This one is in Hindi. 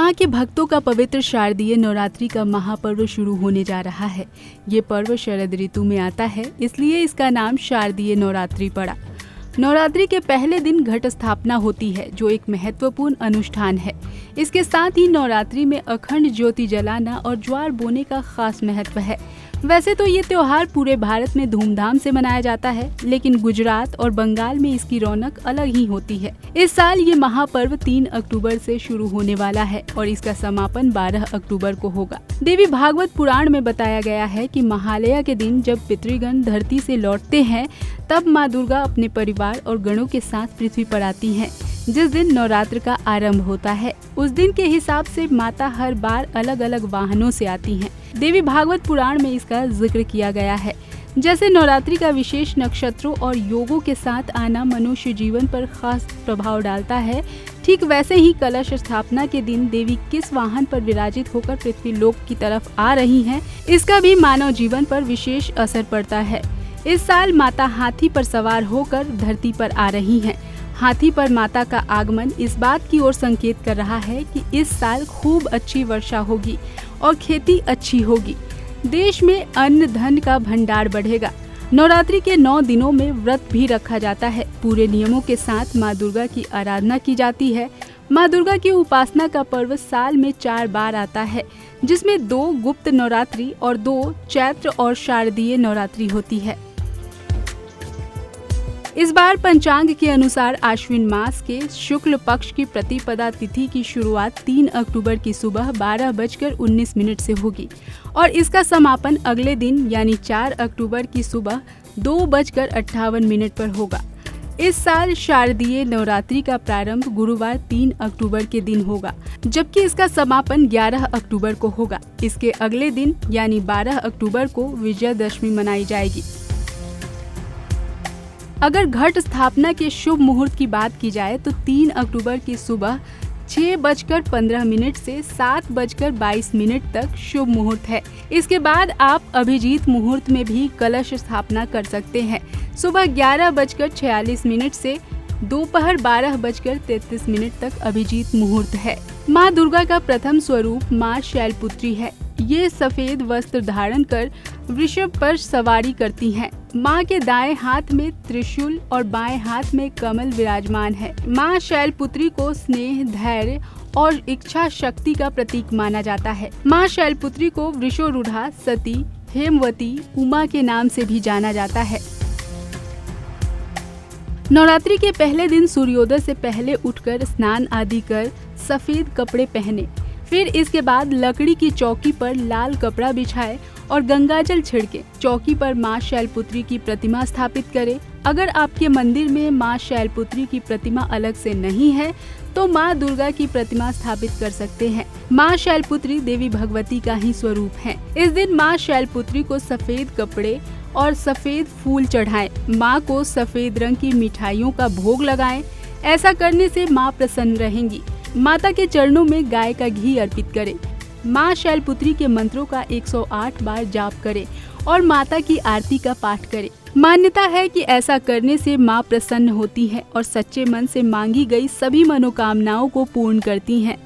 मां के भक्तों का पवित्र शारदीय नवरात्रि का महापर्व शुरू होने जा रहा है। ये पर्व शरद ऋतु में आता है, इसलिए इसका नाम शारदीय नवरात्रि पड़ा। नवरात्रि के पहले दिन घट स्थापना होती है, जो एक महत्वपूर्ण अनुष्ठान है। इसके साथ ही नवरात्रि में अखंड ज्योति जलाना और ज्वार बोने का खास महत्व है। वैसे तो ये त्योहार पूरे भारत में धूमधाम से मनाया जाता है, लेकिन गुजरात और बंगाल में इसकी रौनक अलग ही होती है। इस साल ये महापर्व 3 अक्टूबर से शुरू होने वाला है और इसका समापन 12 अक्टूबर को होगा। देवी भागवत पुराण में बताया गया है कि महालया के दिन जब पितृगण धरती से लौटते हैं, तब माँ दुर्गा अपने परिवार और गणों के साथ पृथ्वी पर आती हैं। जिस दिन नवरात्र का आरंभ होता है, उस दिन के हिसाब से माता हर बार अलग अलग वाहनों से आती हैं। देवी भागवत पुराण में इसका जिक्र किया गया है। जैसे नवरात्रि का विशेष नक्षत्रों और योगों के साथ आना मनुष्य जीवन पर खास प्रभाव डालता है, ठीक वैसे ही कलश स्थापना के दिन देवी किस वाहन पर विराजित होकर पृथ्वी लोक की तरफ आ रही हैं, इसका भी मानव जीवन पर विशेष असर पड़ता है। इस साल माता हाथी पर सवार होकर धरती पर आ रही हैं। हाथी पर माता का आगमन इस बात की ओर संकेत कर रहा है कि इस साल खूब अच्छी वर्षा होगी और खेती अच्छी होगी। देश में अन्न धन का भंडार बढ़ेगा। नवरात्रि के 9 दिनों में व्रत भी रखा जाता है। पूरे नियमों के साथ माँ दुर्गा की आराधना की जाती है। माँ दुर्गा की उपासना का पर्व साल में 4 बार आता है, जिसमें 2 गुप्त नवरात्रि और 2 चैत्र और शारदीय नवरात्रि होती है। इस बार पंचांग के अनुसार आश्विन मास के शुक्ल पक्ष की प्रतिपदा तिथि की शुरुआत 3 अक्टूबर की सुबह 12:19 से होगी और इसका समापन अगले दिन यानी 4 अक्टूबर की सुबह 2:58 पर होगा। इस साल शारदीय नवरात्रि का प्रारंभ गुरुवार 3 अक्टूबर के दिन होगा, जबकि इसका समापन 11 अक्टूबर को होगा। इसके अगले दिन यानी 12 अक्टूबर को विजयदशमी मनाई जाएगी। अगर घट स्थापना के शुभ मुहूर्त की बात की जाए तो 3 अक्टूबर की सुबह 6:15 से 7:22 तक शुभ मुहूर्त है। इसके बाद आप अभिजीत मुहूर्त में भी कलश स्थापना कर सकते हैं। सुबह 11:46 से दोपहर 12:33 तक अभिजीत मुहूर्त है। माँ दुर्गा का प्रथम स्वरूप माँ शैलपुत्री है। ये सफेद वस्त्र धारण कर वृषभ पर सवारी करती हैं। माँ के दाएं हाथ में त्रिशूल और बाएं हाथ में कमल विराजमान है। माँ शैलपुत्री को स्नेह, धैर्य और इच्छा शक्ति का प्रतीक माना जाता है। माँ शैलपुत्री को वृषोरूढ़ा, सती, हेमवती, उमा के नाम से भी जाना जाता है। नवरात्रि के पहले दिन सूर्योदय से पहले उठकर स्नान आदि कर सफेद कपड़े पहने, फिर इसके बाद लकड़ी की चौकी पर लाल कपड़ा बिछाए और गंगाजल छिड़के चौकी पर माँ शैलपुत्री की प्रतिमा स्थापित करें। अगर आपके मंदिर में माँ शैलपुत्री की प्रतिमा अलग से नहीं है तो माँ दुर्गा की प्रतिमा स्थापित कर सकते हैं। माँ शैलपुत्री देवी भगवती का ही स्वरूप है। इस दिन माँ शैलपुत्री को सफेद कपड़े और सफेद फूल चढ़ाएं। माँ को सफेद रंग की मिठाइयों का भोग लगाएं। ऐसा करने से माँ प्रसन्न रहेंगी। माता के चरणों में गाय का घी अर्पित करें। माँ शैलपुत्री के मंत्रों का 108 बार जाप करें और माता की आरती का पाठ करें। मान्यता है कि ऐसा करने से माँ प्रसन्न होती है और सच्चे मन से मांगी गई सभी मनोकामनाओं को पूर्ण करती हैं।